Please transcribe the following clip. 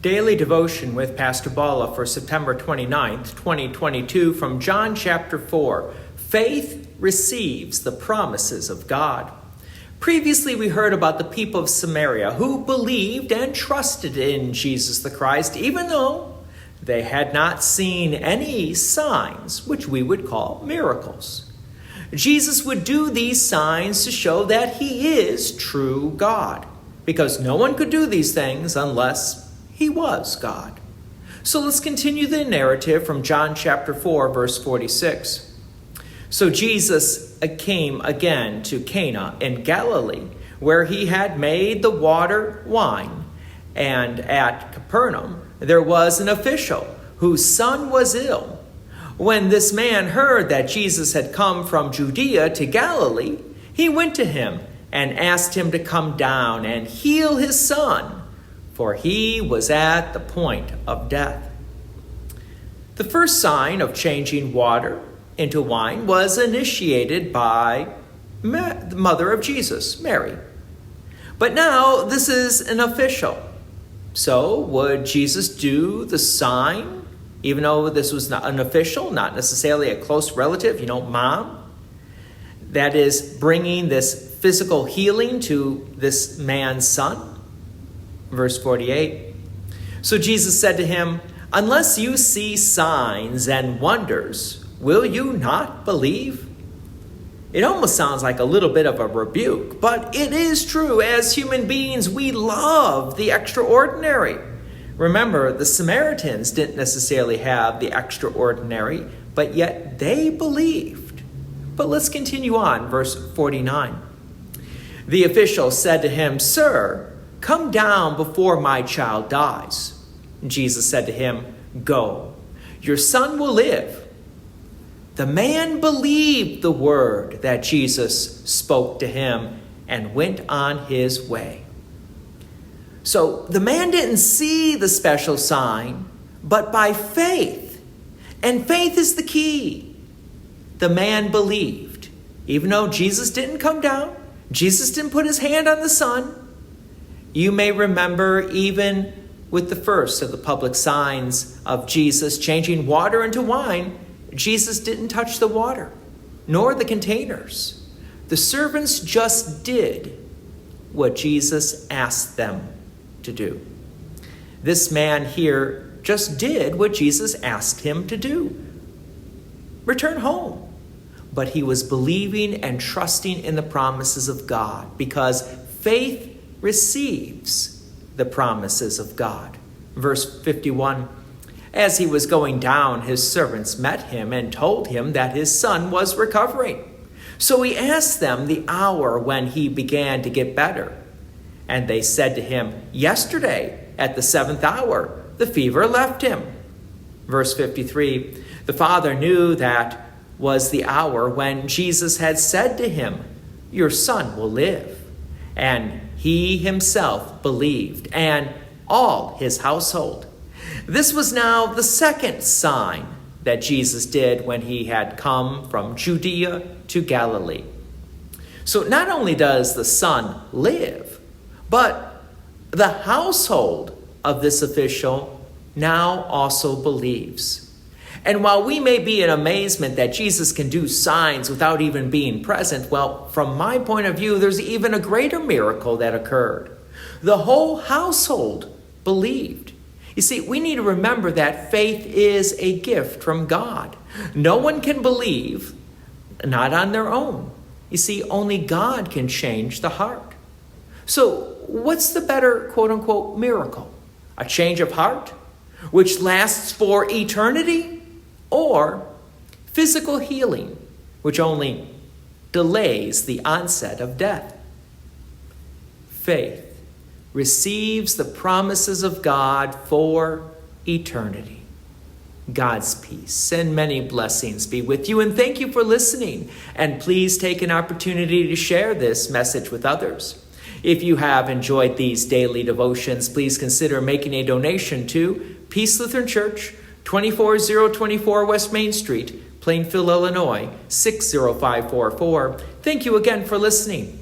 Daily Devotion with Pastor Balla for September 29th, 2022 from John chapter 4. Faith receives the promises of God. Previously we heard about the people of Samaria who believed and trusted in Jesus the Christ, even though they had not seen any signs, which we would call miracles. Jesus would do these signs to show that he is true God, because no one could do these things unless he was God. So let's continue the narrative from John chapter 4, verse 46. So Jesus came again to Cana in Galilee, where he had made the water wine. And at Capernaum there was an official whose son was ill. When this man heard that Jesus had come from Judea to Galilee, he went to him and asked him to come down and heal his son, for he was at the point of death. The first sign of changing water into wine was initiated by the mother of Jesus, Mary. But now this is an official. So would Jesus do the sign, even though this was not an official, not necessarily a close relative, mom? That is bringing this physical healing to this man's son? Verse 48. So Jesus said to him, "Unless you see signs and wonders, will you not believe?" It almost sounds like a little bit of a rebuke, but it is true. As human beings, we love the extraordinary. Remember, the Samaritans didn't necessarily have the extraordinary, but yet they believed. But let's continue on, verse 49. The official said to him, "Sir, come down before my child dies." Jesus said to him, "Go, your son will live." The man believed the word that Jesus spoke to him and went on his way. So the man didn't see the special sign, but by faith. And faith is the key. The man believed. Even though Jesus didn't come down, Jesus didn't put his hand on the son. You may remember even with the first of the public signs of Jesus changing water into wine, Jesus didn't touch the water, nor the containers. The servants just did what Jesus asked them to do. This man here just did what Jesus asked him to do. Return home. But he was believing and trusting in the promises of God, because faith receives the promises of God. Verse 51, as he was going down, his servants met him and told him that his son was recovering. So he asked them the hour when he began to get better. And they said to him, "Yesterday, at the 7th hour, the fever left him." Verse 53, the father knew that was the hour when Jesus had said to him, "Your son will live." And he himself believed, and all his household. This was now the second sign that Jesus did when he had come from Judea to Galilee. So not only does the son live, but the household of this official now also believes. And while we may be in amazement that Jesus can do signs without even being present, well, from my point of view, there's even a greater miracle that occurred. The whole household believed. You see, we need to remember that faith is a gift from God. No one can believe, not on their own. You see, only God can change the heart. So what's the better, quote-unquote, miracle? A change of heart, which lasts for eternity? Or physical healing, which only delays the onset of death? Faith receives the promises of God for eternity. God's peace and many blessings be with you, and thank you for listening. And please take an opportunity to share this message with others. If you have enjoyed these daily devotions, please consider making a donation to Peace Lutheran Church, 24024 West Main Street, Plainfield, Illinois, 60544. Thank you again for listening.